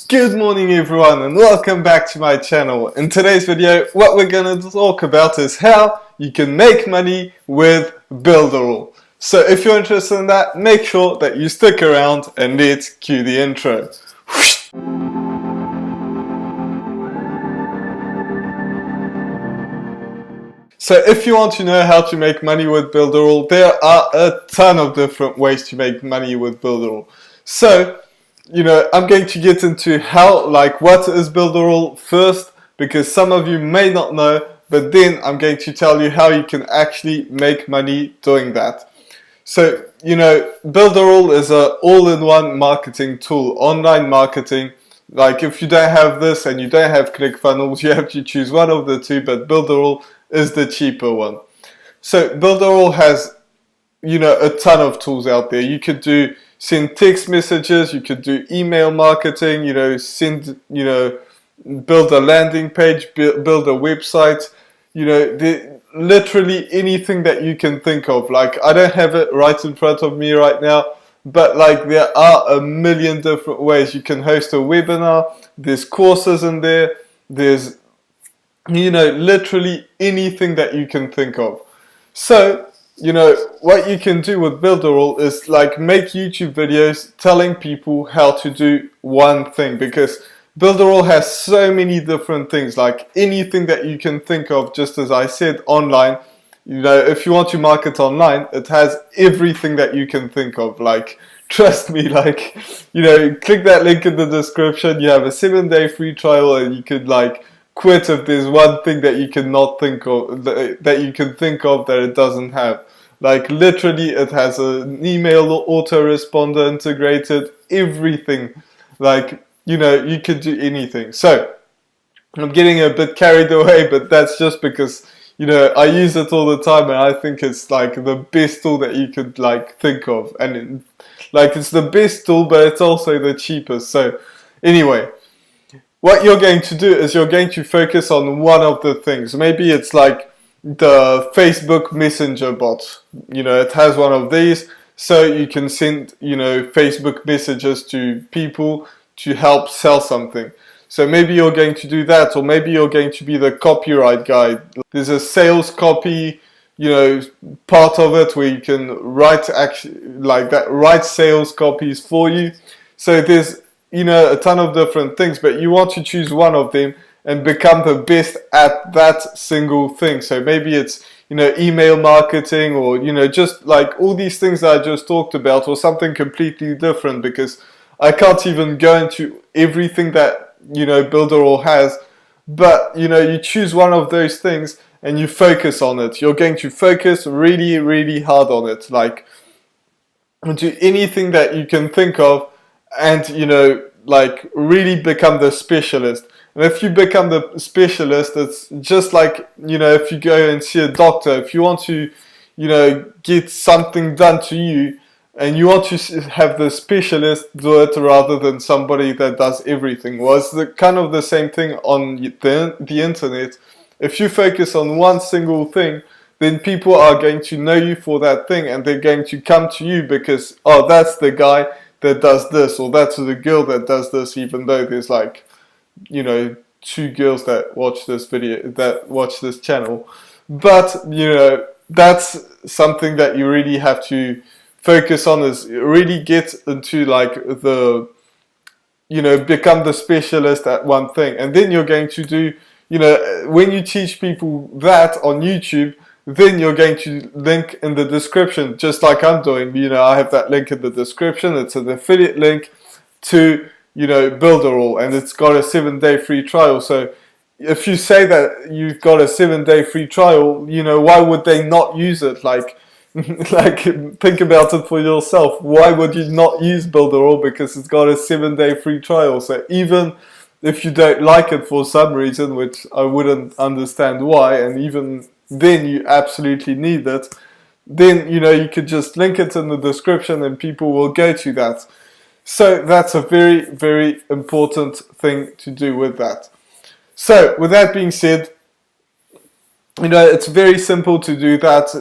Good morning everyone and welcome back to my channel. In today's video what we're going to talk about is how you can make money with Builderall. So if you're interested in that, make sure that you stick around and let's cue the intro. So if you want to know how to make money with Builderall, there are a ton of different ways to make money with Builderall. So I'm going to get into what is Builderall first, because some of you may not know, but then I'm going to tell you how you can actually make money doing that. So, Builderall is an all-in-one marketing tool, online marketing. Like if you don't have this and you don't have ClickFunnels, you have to choose one of the two, but Builderall is the cheaper one. So Builderall has, a ton of tools out there. You could send text messages, you could do email marketing, build a landing page, build a website, literally anything that you can think of. Like, I don't have it right in front of me right now, but like there are a million different ways. You can host a webinar, there's courses in there, there's, literally anything that you can think of. So, what you can do with Builderall is like make YouTube videos telling people how to do one thing, because Builderall has so many different things, like anything that you can think of. Just as I said, online, if you want to market online, it has everything that you can think of. Like, trust me, like, click that link in the description. You have a 7-day free trial and you could quit if there's one thing that you cannot think of, that you can think of that it doesn't have. Like literally it has an email autoresponder integrated, everything. Like, you could do anything. So I'm getting a bit carried away, but that's just because, I use it all the time and I think it's like the best tool that you could think of. And it's the best tool, but it's also the cheapest. So anyway, what you're going to do is you're going to focus on one of the things. Maybe it's like the Facebook Messenger bot. It has one of these, so you can send, Facebook messages to people to help sell something. So maybe you're going to do that, or maybe you're going to be the copyright guy. There's a sales copy, part of it where you can write write sales copies for you. So there's a ton of different things, but you want to choose one of them and become the best at that single thing. So maybe it's, email marketing, or, just like all these things that I just talked about, or something completely different, because I can't even go into everything that, Builderall has. But, you choose one of those things and you focus on it. You're going to focus really, really hard on it. Like, do anything that you can think of, and really become the specialist. And if you become the specialist, it's just like, if you go and see a doctor, if you want to, get something done to you, and you want to have the specialist do it rather than somebody that does everything. Well, it's kind of the same thing on the internet. If you focus on one single thing, then people are going to know you for that thing, and they're going to come to you because, oh, that's the guy that does this, or that's the girl that does this, even though there's 2 girls that watch this video, that watch this channel. But that's something that you really have to focus on, is really get into become the specialist at one thing. And then you're going to do, when you teach people that on YouTube, then you're going to link in the description, just like I'm doing. I have that link in the description. It's an affiliate link to, Builderall, and it's got a 7-day free trial. So if you say that you've got a 7-day free trial, why would they not use it? Think about it for yourself. Why would you not use Builderall? Because it's got a 7-day free trial. So even if you don't like it for some reason, which I wouldn't understand why, and even then you absolutely need it, then you could just link it in the description and people will go to that. So that's a very, very important thing to do with that. So with that being said, it's very simple to do that.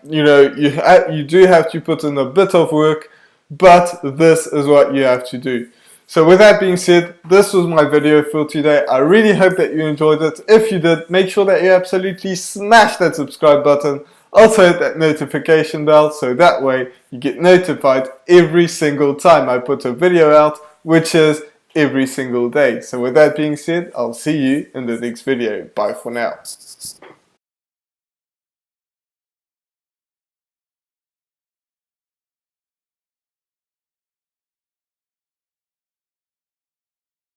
You do have to put in a bit of work, but this is what you have to do. So with that being said, this was my video for today. I really hope that you enjoyed it. If you did, make sure that you absolutely smash that subscribe button. Also hit that notification bell so that way you get notified every single time I put a video out, which is every single day. So with that being said, I'll see you in the next video. Bye for now.